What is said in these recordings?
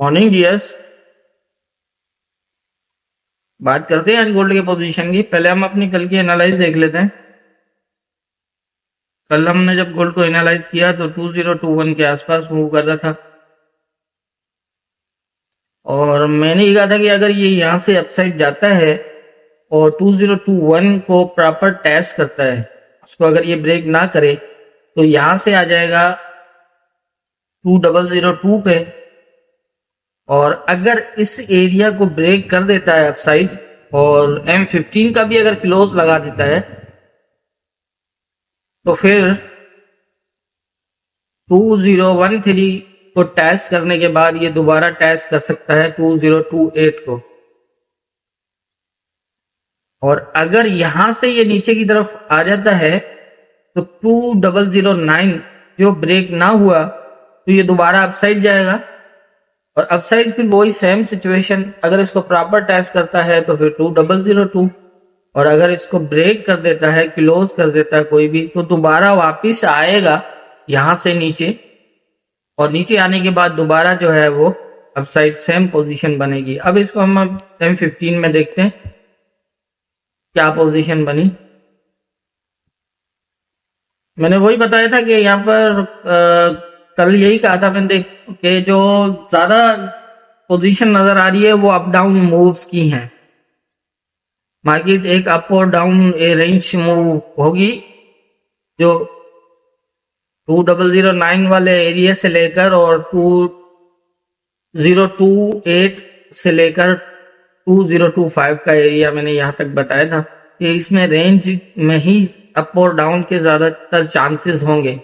Morning dears. बात करते हैं आज गोल्ड के पोजीशन की। पहले हम अपनी कल की एनालाइज देख लेते हैं। कल हमने जब गोल्ड को एनालाइज किया तो 2021 के आसपास मूव कर रहा था और मैंने ये कहा था कि अगर ये यहाँ से अपसाइड जाता है और 2021 को प्रॉपर टेस्ट करता है, उसको अगर ये ब्रेक ना करे तो यहाँ से आ जाएगा 2002 पे, और अगर इस एरिया को ब्रेक कर देता है अपसाइड और M15 का भी अगर क्लोज लगा देता है तो फिर 2013 को टेस्ट करने के बाद ये दोबारा टेस्ट कर सकता है 2028 को। और अगर यहां से ये नीचे की तरफ आ जाता है तो 2009 जो ब्रेक ना हुआ तो ये दोबारा अपसाइड जाएगा, और अपसाइड फिर वही सेम सिचुएशन, अगर इसको प्रॉपर टेस्ट करता है तो फिर 2002, और अगर इसको ब्रेक कर देता है, क्लोज कर देता है कोई भी, तो दोबारा वापिस आएगा यहां से नीचे, और नीचे आने के बाद दोबारा जो है वो अपसाइड सेम पोजीशन बनेगी। अब इसको हम M15 में देखते हैं क्या पोजीशन बनी। मैंने वही बताया था कि यहाँ पर कल यही कहा था मैंने कि जो ज्यादा पोजीशन नजर आ रही है वो अप डाउन मूव्स की हैं। मार्केट एक अप और डाउन रेंज मूव होगी जो 2009 वाले एरिया से लेकर और 2028 से लेकर 2025 का एरिया मैंने यहां तक बताया था कि इसमें रेंज में ही अप और डाउन के ज्यादातर चांसेस होंगे।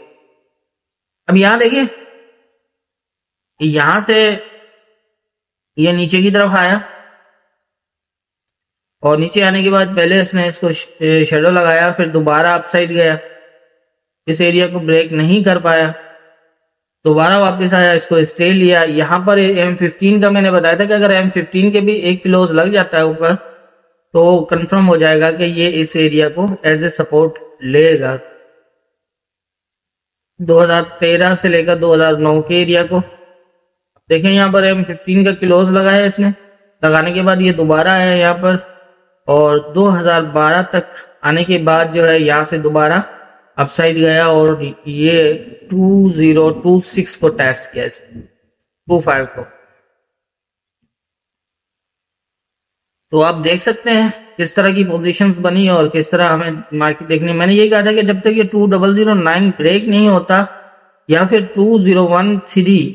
अब यहां देखिए, यहां से ये नीचे की तरफ आया और नीचे आने के बाद पहले इसने इसको शेडो लगाया, फिर दोबारा अपसाइड गया, इस एरिया को ब्रेक नहीं कर पाया, दोबारा वापस आया, इसको स्टे लिया। यहां पर M15 का मैंने बताया था कि अगर M15 के भी एक क्लोज लग जाता है ऊपर तो कंफर्म हो जाएगा कि ये इस एरिया को एज ए सपोर्ट लेगा। 2013 से लेकर 2009 के एरिया को देखें, यहाँ पर M15 का क्लोज लगाया इसने, लगाने के बाद ये दोबारा आया यहाँ पर, और 2012 तक आने के बाद जो है यहाँ से दोबारा अपसाइड गया और ये 2026 को टेस्ट किया इसने, 25 को। तो आप देख सकते हैं किस तरह की पोजीशंस बनी और किस तरह हमें मार्केट देखनी। मैंने यही कहा था कि जब तक ये 2009 ब्रेक नहीं होता या फिर 2013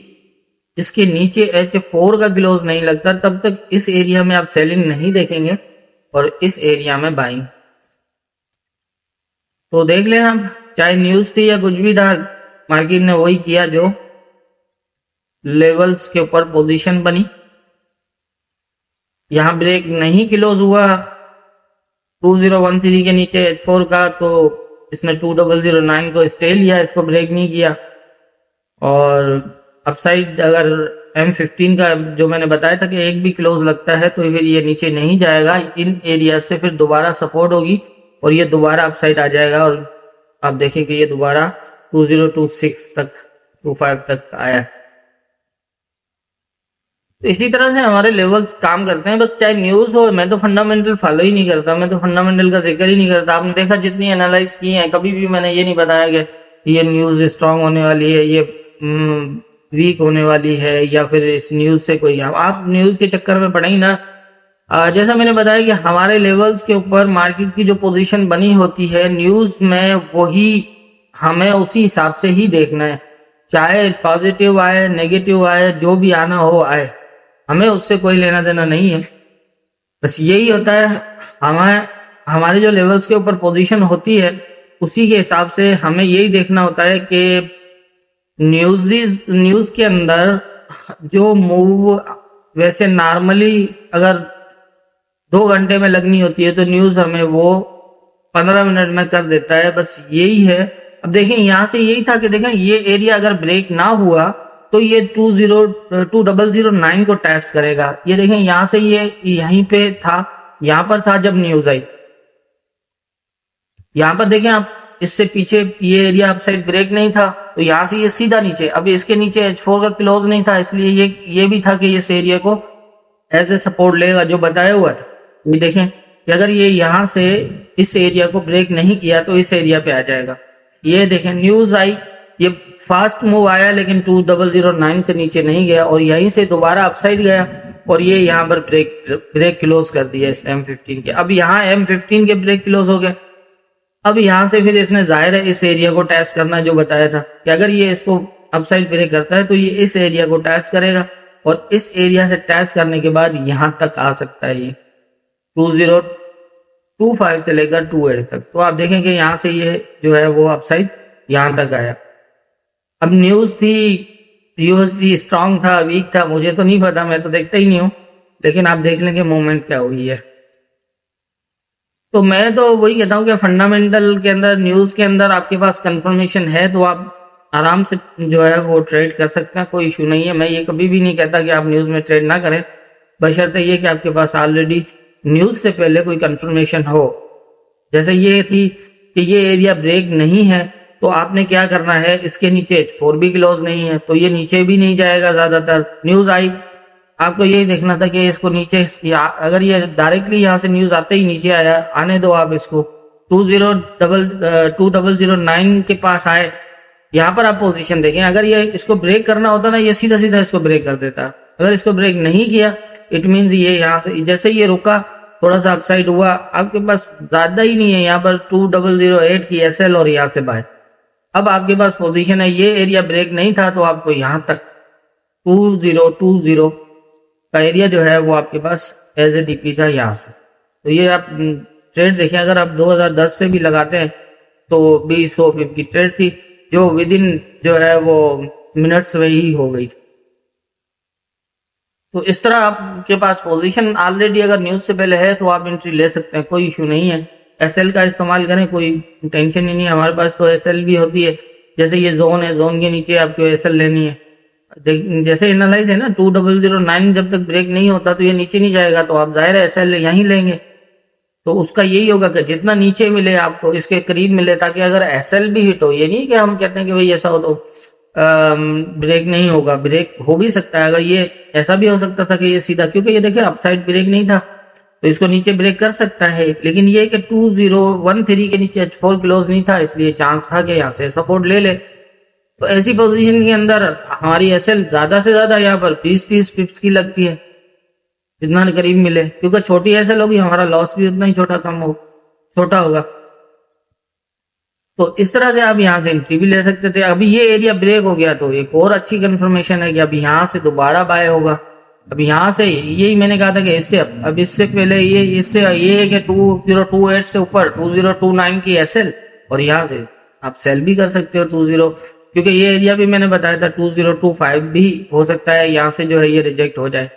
इसके नीचे H4 का क्लोज नहीं लगता, तब तक इस एरिया में आप सेलिंग नहीं देखेंगे और इस एरिया में बाइंग। तो देख लें हम, चाहे न्यूज थी या कुछ भी था, मार्केट ने वही किया जो लेवल्स के ऊपर पोजीशन बनी। यहां ब्रेक नहीं क्लोज हुआ 2013 के नीचे H4 का, तो इसने 2009 को स्टे लिया, इसको ब्रेक नहीं किया। और अपसाइड अगर M15 का जो मैंने बताया था कि एक भी क्लोज लगता है तो फिर ये नीचे नहीं जाएगा, इन एरिया से फिर दोबारा सपोर्ट होगी और ये दोबारा अपसाइड आ जाएगा, और आप देखें कि ये दोबारा 2026 तक 25 तक आया। तो इसी तरह से हमारे लेवल्स काम करते हैं, बस चाहे न्यूज हो। मैं तो फंडामेंटल फॉलो ही नहीं करता, मैं तो फंडामेंटल का जिक्र ही नहीं करता। आपने देखा जितनी एनालाइज की है, कभी भी मैंने ये नहीं बताया कि ये न्यूज स्ट्रांग होने वाली है, ये वीक होने वाली है, या फिर इस न्यूज से कोई, आप न्यूज के चक्कर में पड़े ही ना। जैसा मैंने बताया कि हमारे लेवल्स के ऊपर मार्केट की जो पोजीशन बनी होती है न्यूज में, वही हमें उसी हिसाब से ही देखना है, चाहे पॉजिटिव आए नेगेटिव आए, जो भी आना हो आए, हमें उससे कोई लेना देना नहीं है। बस यही होता है, हमें हमारे जो लेवल्स के ऊपर पोजीशन होती है उसी के हिसाब से हमें यही देखना होता है कि न्यूज के अंदर जो मूव वैसे नॉर्मली अगर 2 घंटे में लगनी होती है तो न्यूज हमें वो 15 मिनट में कर देता है, बस यही है। अब देखें, यहां से यही था कि देखें ये एरिया अगर ब्रेक ना हुआ तो ये 2009 को टेस्ट करेगा। ये देखें यहां से ये यहीं पे था, यहां पर था जब न्यूज आई। यहां पर देखें आप इससे पीछे ये एरिया अपसाइड ब्रेक नहीं था, तो यहाँ से ये सीधा नीचे, अब इसके नीचे H4 का क्लोज नहीं था, इसलिए ये भी था कि इस एरिया को एज ए सपोर्ट लेगा जो बताया हुआ था। ये देखें कि अगर ये यहाँ से इस एरिया को ब्रेक नहीं किया तो इस एरिया पे आ जाएगा। ये देखें न्यूज आई, ये फास्ट मूव आया लेकिन 2009 से नीचे नहीं गया और यहीं से दोबारा अपसाइड गया और ये यहाँ पर ब्रेक क्लोज कर दिया इस M15 के। अब यहाँ M15 के ब्रेक क्लोज हो गए। अब यहाँ से फिर इसने जाहिर है इस एरिया को टेस्ट करना जो बताया था कि अगर ये इसको अपसाइड ब्रेक करता है तो ये इस एरिया को टेस्ट करेगा और इस एरिया से टेस्ट करने के बाद यहां तक आ सकता है ये 2025 से लेकर 28 तक। तो आप देखें कि यहां से ये जो है वो अपसाइड यहां तक आया। अब न्यूज थी यूएसडी स्ट्रांग था वीक था मुझे तो नहीं पता, मैं तो देखता ही नहीं हूं, लेकिन आप देख लेंगे मूवमेंट क्या हुई है। तो मैं तो वही कहता हूं कि फंडामेंटल के अंदर न्यूज के अंदर आपके पास कंफर्मेशन है तो आप आराम से जो है वो ट्रेड कर सकते हैं, कोई इशू नहीं है। मैं ये कभी भी नहीं कहता कि आप न्यूज में ट्रेड ना करें, बशर्ते ये कि आपके पास ऑलरेडी न्यूज से पहले कोई कंफर्मेशन हो। जैसे ये थी कि ये एरिया ब्रेक नहीं है तो आपने क्या करना है, इसके नीचे H4 भी क्लोज नहीं है तो ये नीचे भी नहीं जाएगा। ज्यादातर न्यूज आई आपको यही देखना था कि इसको नीचे, अगर ये डायरेक्टली यहाँ से न्यूज आते ही नीचे आया, आने दो आप इसको 2009 के पास आए, यहाँ पर आप पोजीशन देखें। अगर ये इसको ब्रेक करना होता ना, ये सीधा सीधा इसको ब्रेक कर देता। अगर इसको ब्रेक नहीं किया इट मीन्स ये यहाँ से जैसे ये रुका थोड़ा सा अपसाइड हुआ, आपके पास ज्यादा ही नहीं है, यहाँ पर 2008 की एसएल और यहाँ से बाय। अब आपके पास पोजीशन है, ये एरिया ब्रेक नहीं था तो आपको यहाँ तक 2020 का एरिया जो है वो आपके पास एज ए डीपी था यहाँ से। तो ये आप ट्रेड देखें, अगर आप 2010 से भी लगाते हैं तो 20 पिप की ट्रेड थी जो विद इन जो है वो मिनट्स में ही हो गई थी। तो इस तरह आपके पास पोजीशन ऑलरेडी अगर न्यूज से पहले है तो आप एंट्री ले सकते हैं, कोई इशू नहीं है। एसएल का इस्तेमाल करें, कोई टेंशन ही नहीं है। हमारे पास तो एसएल भी होती है, जैसे ये जोन है, जोन के नीचे आपको एसएल लेनी है। जैसे एनालाइज है ना 2009 जब तक ब्रेक नहीं होता तो ये नीचे नहीं जाएगा, तो आप जाहिर है एसएल यहीं लेंगे। तो उसका यही होगा कि जितना नीचे मिले आपको इसके करीब मिले, ताकि अगर एसएल भी हिट हो, ये नहीं कि हम कहते हैं कि भाई ऐसा हो तो ब्रेक नहीं होगा, ब्रेक हो भी सकता है। अगर ये ऐसा भी हो सकता था कि ये सीधा, क्योंकि ये देखिए अपसाइड ब्रेक नहीं था तो इसको नीचे ब्रेक कर सकता है, लेकिन ये कि 2013 के नीचे H4 क्लोज नहीं था, इसलिए चांस था कि यहाँ से सपोर्ट ले ले। तो ऐसी पोजीशन के अंदर हमारी एसएल ज्यादा से ज्यादा यहाँ पर 20-30 पिप्स की लगती है, जितना करीब मिले, क्योंकि छोटी एसएल होगी हमारा लॉस भी उतना ही छोटा होगा। तो इस तरह से आप यहाँ से एंट्री भी ले सकते थे। अभी ये एरिया ब्रेक हो गया तो एक और अच्छी कंफर्मेशन है कि अब यहाँ से दोबारा बाय होगा। अब यहाँ से यही मैंने कहा था कि इससे अब इससे पहले इससे ये है कि 2028 से ऊपर 2029 की एसएल, और यहाँ से आप सेल भी कर सकते हो 20, क्योंकि ये एरिया भी मैंने बताया था 2025 भी हो सकता है यहाँ से जो है ये रिजेक्ट हो जाए।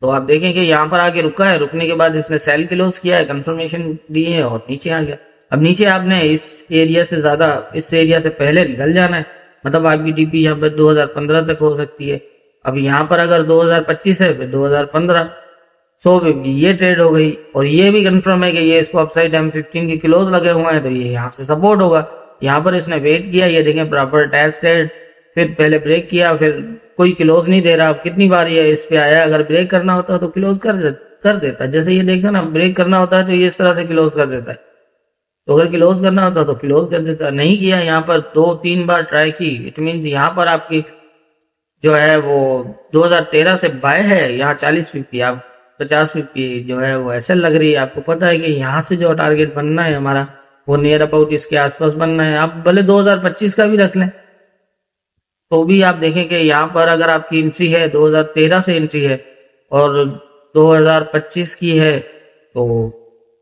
तो आप देखें कि यहाँ पर आके रुका है, रुकने के बाद इसने सेल क्लोज किया है, कंफर्मेशन दी है और नीचे आ गया। अब नीचे आपने इस एरिया से ज्यादा, इस एरिया से पहले निकल जाना है, मतलब आपकी डीपी यहाँ पर 2015 तक हो सकती है। अब यहाँ पर अगर 2025 है फिर 2015 100 ये ट्रेड हो गई, और ये भी कंफर्म है कि ये इसको अपसाइड M15 की क्लोज लगे हुए हैं तो ये यहाँ से सपोर्ट होगा। यहाँ पर इसने वेट किया, ये देखें प्रॉपर टेस्ट है, फिर पहले ब्रेक किया, फिर कोई क्लोज नहीं दे रहा। अब कितनी बार ये इस पे आया, अगर ब्रेक करना होता तो क्लोज कर देता। जैसे ये देखा ना, ब्रेक करना होता है तो ये इस तरह से क्लोज कर देता है, तो अगर क्लोज करना होता तो क्लोज कर देता, नहीं किया। यहाँ पर 2-3 बार ट्राई की, इट मीन्स यहाँ पर आपकी जो है वो 2013 से बाय है, यहाँ 40 पीपी, आप 50 पीपी जो है वो एसएल लग रही है। आपको पता है कि यहाँ से जो टारगेट बनना है हमारा वो नियर अबाउट इसके आसपास बनना है। आप भले 2025 का भी रख लें तो भी आप देखें कि यहाँ पर अगर आपकी एंट्री है 2013 से एंट्री है और 2025 की है, तो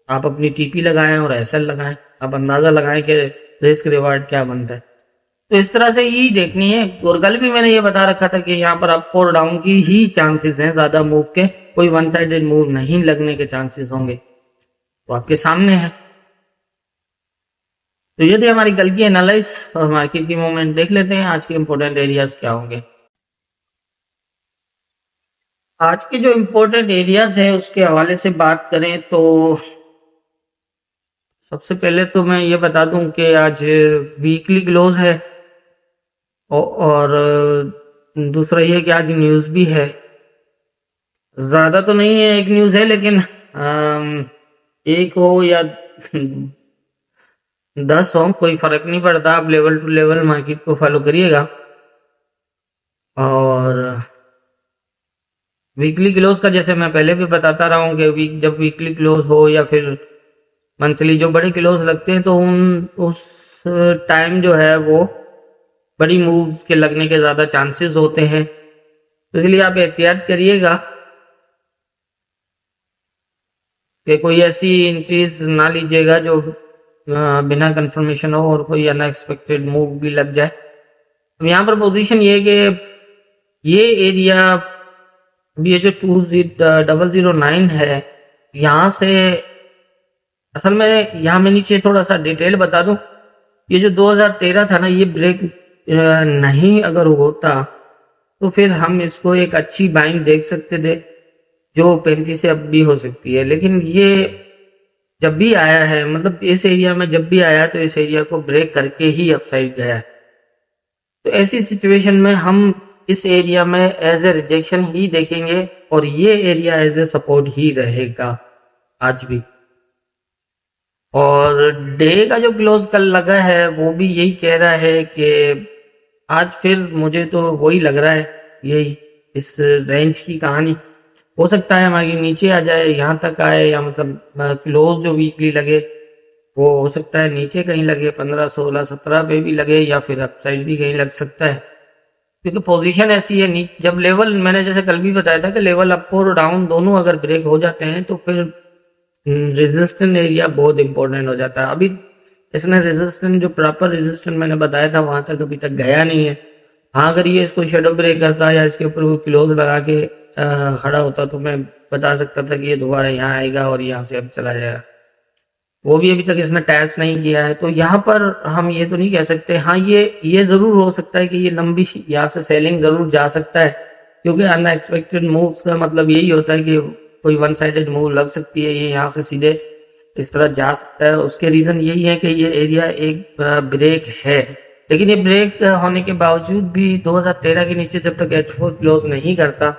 आप अपनी टीपी लगाएं और एसएल लगाएं, आप अंदाजा लगाएं कि रिस्क रिवार्ड क्या बनता है। तो इस तरह से ही देखनी है। और कल भी मैंने ये बता रखा था कि यहाँ पर अप और डाउन की ही चांसेस हैं, ज्यादा मूव के, कोई वन साइडेड मूव नहीं लगने के चांसेस होंगे, तो आपके सामने है। तो ये थी हमारी कल की एनालाइज और मार्केट की मूवमेंट। देख लेते हैं आज के इंपॉर्टेंट एरियाज क्या होंगे। आज के जो इंपॉर्टेंट एरियाज है उसके हवाले से बात करें तो सबसे पहले तो मैं ये बता दूं कि आज वीकली क्लोज है और दूसरा ये कि आज न्यूज़ भी है। ज़्यादा तो नहीं है, एक न्यूज़ है, लेकिन एक हो या 10 हो कोई फर्क नहीं पड़ता। आप लेवल टू लेवल मार्केट को फॉलो करिएगा। और वीकली क्लोज का जैसे मैं पहले भी बताता रहा हूँ कि जब वीकली क्लोज हो या फिर मंथली जो बड़े क्लोज लगते हैं, तो उस टाइम जो है वो बड़ी मूव्स के लगने के ज़्यादा चांसेस होते हैं। तो इसलिए आप एहतियात करिएगा कि कोई ऐसी चीज ना लीजिएगा जो बिना कंफर्मेशन हो और कोई अनएक्सपेक्टेड मूव भी लग जाए। अब यहाँ पर पोजीशन ये है कि ये एरिया, ये जो 2009 है, यहाँ से असल में यहाँ मैं नीचे थोड़ा सा डिटेल बता दूं। ये जो 2013 था ना, ये ब्रेक नहीं अगर होता तो फिर हम इसको एक अच्छी बाइंग देख सकते थे जो 35 से अब भी हो सकती है। लेकिन ये जब भी आया है, मतलब इस एरिया में जब भी आया तो इस एरिया को ब्रेक करके ही अपसाइड गया है। तो ऐसी सिचुएशन में हम इस एरिया में एज ए रिजेक्शन ही देखेंगे और ये एरिया एज ए सपोर्ट ही रहेगा आज भी। और डे का जो क्लोज कल लगा है वो भी यही कह रहा है कि आज फिर मुझे तो वही लग रहा है, यही इस रेंज की कहानी। हो सकता है हमारी नीचे आ जाए, यहाँ तक आए, या मतलब क्लोज जो वीकली लगे वो हो सकता है नीचे कहीं लगे 15, 16, 17 पे भी लगे, या फिर अपसाइड भी कहीं लग सकता है। क्योंकि पोजीशन ऐसी है, जब लेवल मैंने जैसे कल भी बताया था कि लेवल अप और डाउन दोनों अगर ब्रेक हो जाते हैं तो फिर रेजिस्टेंट एरिया बहुत इंपॉर्टेंट हो जाता है। अभी इसने रेजिस्टेंट, जो प्रॉपर रेजिस्टेंट मैंने बताया था, वहां तक अभी तक गया नहीं है। हाँ, अगर ये इसको शेडो ब्रेक करता या इसके ऊपर कोई क्लोज लगा के खड़ा होता तो मैं बता सकता था कि ये दोबारा यहाँ आएगा और यहाँ से अब चला जाएगा। वो भी अभी तक इसने टेस्ट नहीं किया है, तो यहाँ पर हम ये तो नहीं कह सकते। हाँ, ये जरूर हो सकता है कि ये लंबी यहाँ से सेलिंग जरूर जा सकता है, क्योंकि अनएक्सपेक्टेड मूव्स का मतलब यही होता है कि कोई वन साइडेड मूव लग सकती है, ये यहाँ से सीधे इस तरह जा सकता है। उसके रीजन यही है कि ये एरिया एक ब्रेक है, लेकिन ये ब्रेक होने के बावजूद भी 2013 के नीचे जब तक H4 क्लोज नहीं करता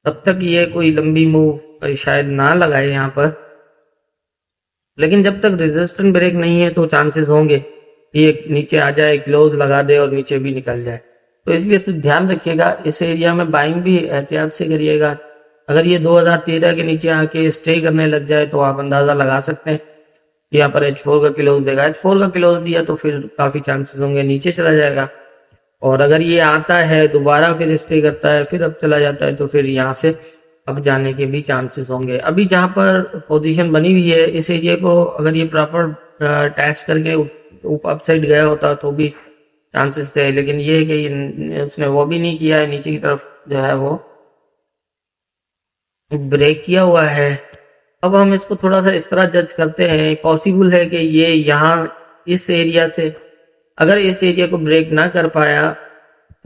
तब तक ये कोई लंबी मूव शायद ना लगाए यहाँ पर। लेकिन जब तक रेजिस्टेंट ब्रेक नहीं है तो चांसेस होंगे ये नीचे आ जाए, क्लोज लगा दे और नीचे भी निकल जाए। तो इसलिए तो ध्यान रखिएगा, इस एरिया में बाइंग भी एहतियात से करिएगा। अगर ये 2013 के नीचे आके स्टे करने लग जाए तो आप अंदाजा लगा सकते हैं यहाँ पर H4 का क्लोज देगा। H4 का क्लोज दिया तो फिर काफी चांसेस होंगे नीचे चला जाएगा। और अगर ये आता है दोबारा फिर स्टे करता है फिर अब चला जाता है तो फिर यहाँ से अब जाने के भी चांसेस होंगे। अभी जहाँ पर पोजीशन बनी हुई है इस एरिया को अगर ये प्रॉपर टेस्ट करके अप साइड गया होता तो भी चांसेस थे, लेकिन ये है कि उसने वो भी नहीं किया है, नीचे की तरफ जो है वो ब्रेक किया हुआ है। अब हम इसको थोड़ा सा इस तरह जज करते हैं, पॉसिबल है कि ये यहाँ इस एरिया से अगर इस एरिया को ब्रेक ना कर पाया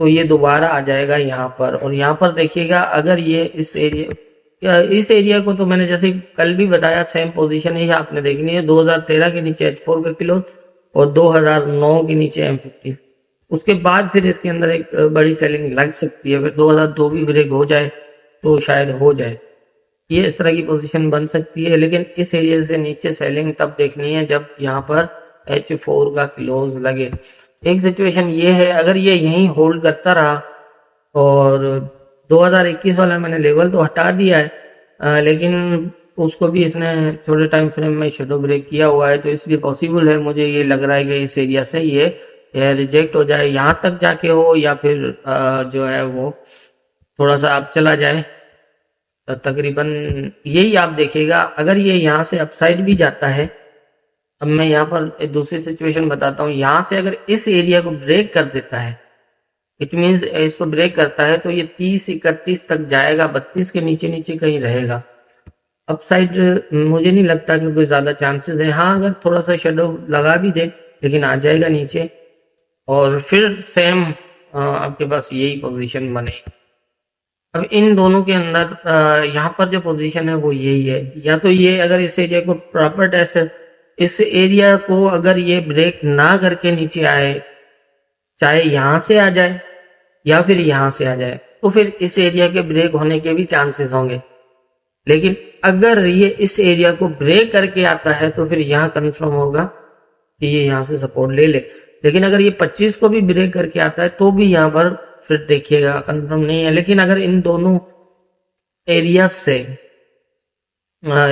तो ये दोबारा आ जाएगा यहाँ पर। और यहाँ पर देखिएगा, अगर ये इस एरिया को तो मैंने जैसे कल भी बताया सेम पोजीशन ही आपने देखनी है। 2013 के नीचे H4 का क्लोज और 2009 के नीचे M50। उसके बाद फिर इसके अंदर एक बड़ी सेलिंग लग सकती है, फिर 2002 भी ब्रेक हो जाए तो शायद हो जाए, ये इस तरह की पोजीशन बन सकती है। लेकिन इस एरिया से नीचे सेलिंग तब देखनी है जब यहाँ पर H4 का क्लोज लगे। एक सिचुएशन ये है, अगर ये यहीं होल्ड करता रहा और 2021 वाला मैंने लेवल तो हटा दिया है, लेकिन उसको भी इसने छोटे टाइम फ्रेम में शेडो ब्रेक किया हुआ है, तो इसलिए पॉसिबल है, मुझे ये लग रहा है कि इस एरिया से ये रिजेक्ट हो जाए, यहाँ तक जाके हो या फिर जो है वो थोड़ा सा आप चला जाए। तकरीबन यही आप देखिएगा। अगर ये यहाँ से अपसाइड भी जाता है, अब मैं यहाँ पर एक दूसरी सिचुएशन बताता हूँ, यहाँ से अगर इस एरिया को ब्रेक कर देता है, इट मीन्स इसको ब्रेक करता है तो ये 30-31 तक जाएगा, 32 के नीचे नीचे कहीं रहेगा। अपसाइड मुझे नहीं लगता कि कोई ज्यादा चांसेस है। हाँ, अगर थोड़ा सा शेडो लगा भी दे लेकिन आ जाएगा नीचे और फिर सेम आपके पास यही पोजीशन बने। अब इन दोनों के अंदर यहाँ पर जो पोजीशन है वो यही है, या तो ये अगर इस एरिया को प्रॉपर टेस्ट इस एरिया को अगर ये ब्रेक ना करके नीचे आए, चाहे यहां से आ जाए या फिर यहां से आ जाए, तो फिर इस एरिया के ब्रेक होने के भी चांसेस होंगे। लेकिन अगर ये इस एरिया को ब्रेक करके आता है तो फिर यहाँ कंफर्म होगा कि ये यहाँ से सपोर्ट ले ले। लेकिन अगर ये 25 को भी ब्रेक करके आता है तो भी यहाँ पर फिर देखिएगा कंफर्म नहीं है। लेकिन अगर इन दोनों एरिया से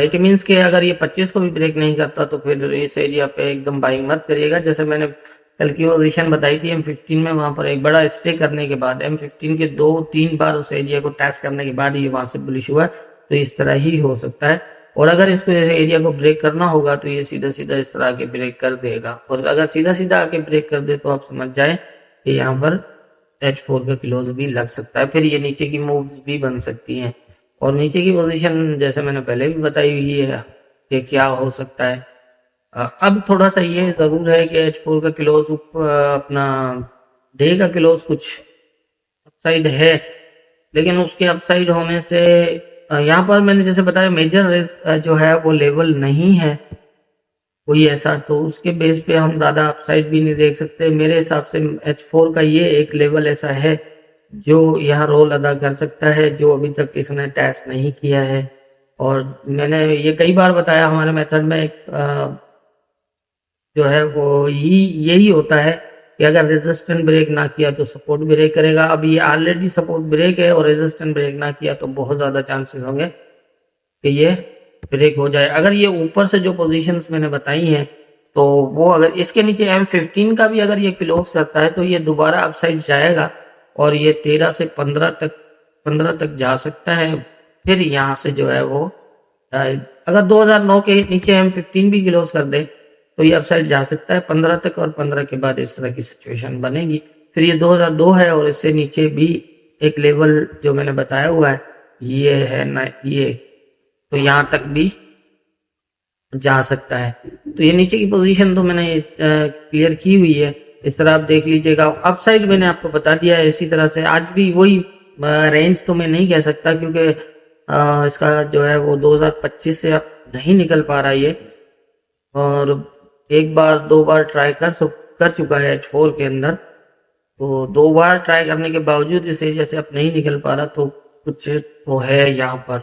इट मीन्स कि अगर ये 25 को भी ब्रेक नहीं करता तो फिर इस एरिया पे एकदम बाइंग मत करिएगा। जैसे मैंने कल की पोजीशन बताई थी M15 में, वहां पर एक बड़ा स्टे करने के बाद M15 के 2-3 बार उस एरिया को टेस्ट करने के बाद ये वहां से बुलिश हुआ, तो इस तरह ही हो सकता है। और अगर इसको एरिया को ब्रेक करना होगा तो ये सीधा सीधा इस तरह आके ब्रेक कर देगा। और अगर सीधा सीधा आके ब्रेक कर दे तो आप समझ जाए कि यहाँ पर H4 का क्लोज भी लग सकता है, फिर ये नीचे की मूव्स भी बन सकती हैं। और नीचे की पोजीशन जैसे मैंने पहले भी बताई हुई है कि क्या हो सकता है। अब थोड़ा सा ये जरूर है कि H4 का क्लोज अपना डे का क्लोज कुछ अपसाइड है, लेकिन उसके अपसाइड होने से यहाँ पर मैंने जैसे बताया मेजर जो है वो लेवल नहीं है कोई ऐसा, तो उसके बेस पे हम ज्यादा अपसाइड भी नहीं देख सकते। मेरे हिसाब से H4 का ये एक लेवल ऐसा है जो यहाँ रोल अदा कर सकता है, जो अभी तक इसने टेस्ट नहीं किया है। और मैंने ये कई बार बताया हमारे मेथड में एक जो है वो यही होता है कि अगर रेजिस्टेंट ब्रेक ना किया तो सपोर्ट ब्रेक करेगा। अब ये ऑलरेडी सपोर्ट ब्रेक है और रेजिस्टेंट ब्रेक ना किया तो बहुत ज्यादा चांसेस होंगे कि ये ब्रेक हो जाए। अगर ये ऊपर से जो पोजीशंस मैंने बताई हैं तो वो अगर इसके नीचे M15 का भी अगर ये क्लोज करता है तो ये दोबारा अपसाइड जाएगा और ये 13 से 15 तक जा सकता है। फिर यहाँ से जो है वो अगर 2009 के नीचे M15 भी क्लोज कर दे तो ये अपसाइड जा सकता है 15 तक, और 15 के बाद इस तरह की सिचुएशन बनेगी। फिर ये 2002 है और इससे नीचे भी एक लेवल जो मैंने बताया हुआ है ये है ना, ये तो यहाँ तक भी जा सकता है। तो ये नीचे की पोजीशन तो मैंने क्लियर की हुई है, इस तरह आप देख लीजिएगा। अपसाइड मैंने आपको बता दिया है इसी तरह से। आज भी वही रेंज तो मैं नहीं कह सकता क्योंकि इसका जो है वो 2025 से अब नहीं निकल पा रहा ये, और एक बार 2 बार ट्राई कर चुका है H4 के अंदर, तो 2 बार ट्राई करने के बावजूद इस एरिया से अब नहीं निकल पा रहा, तो कुछ तो है यहाँ पर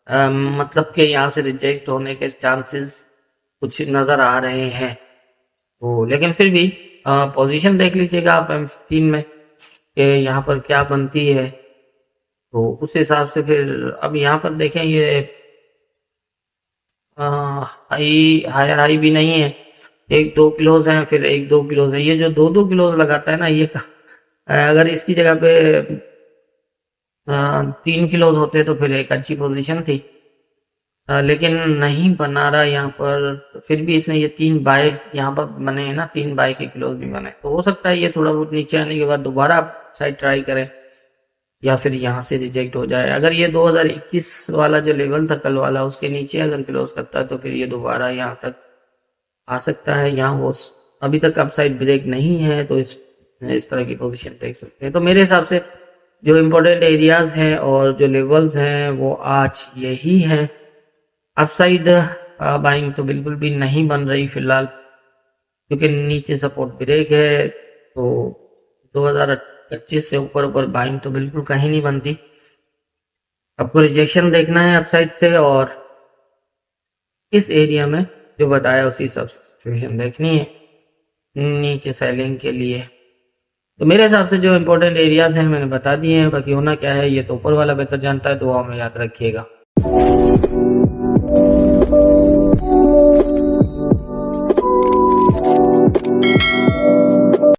मतलब कि यहाँ से रिजेक्ट होने के चांसेस कुछ नजर आ रहे हैं। तो लेकिन फिर भी पोजीशन देख लीजिएगा आप M15 में कि यहाँ पर क्या बनती है, तो उस हिसाब से फिर अब यहाँ पर देखें ये हायर हाई भी नहीं है, 1-2 किलोज हैं, फिर 1-2 किलोज है। ये जो 2-2 किलोज लगाता है ना ये अगर इसकी जगह पे 3 किलोज होते तो फिर एक अच्छी पोजीशन थी, लेकिन नहीं बना रहा यहाँ पर। फिर भी इसने ये 3 बाय यहाँ पर बने हैं ना, 3 बाय के क्लोज भी बने, तो हो सकता है ये थोड़ा बहुत नीचे आने के बाद दोबारा आप साइड ट्राई करें या फिर यहाँ से रिजेक्ट हो जाए। अगर ये 2021 वाला जो लेवल था कल वाला उसके नीचे अगर क्लोज करता है तो फिर ये दोबारा यहाँ तक आ सकता है। यहाँ वो अभी तक अपसाइड ब्रेक नहीं है, तो इस तरह की पोजीशन देख सकते हैं। तो मेरे हिसाब से जो इम्पोर्टेंट एरियाज हैं और जो लेवल्स हैं वो आज यही हैं। अपसाइड बाइंग तो बिल्कुल भी नहीं बन रही फिलहाल क्योंकि नीचे सपोर्ट ब्रेक है, तो 2025 से ऊपर बाइंग तो बिल्कुल कहीं नहीं बनती। आपको रिजेक्शन देखना है अपसाइड से और इस एरिया में जो बताया उसी सब सिचुएशन देखनी है नीचे सेलिंग के लिए। तो मेरे हिसाब से जो इम्पोर्टेंट एरियाज हैं मैंने बता दिए हैं, बाकी होना क्या है ये तो ऊपर वाला बेहतर जानता है। दुआ में याद रखिएगा।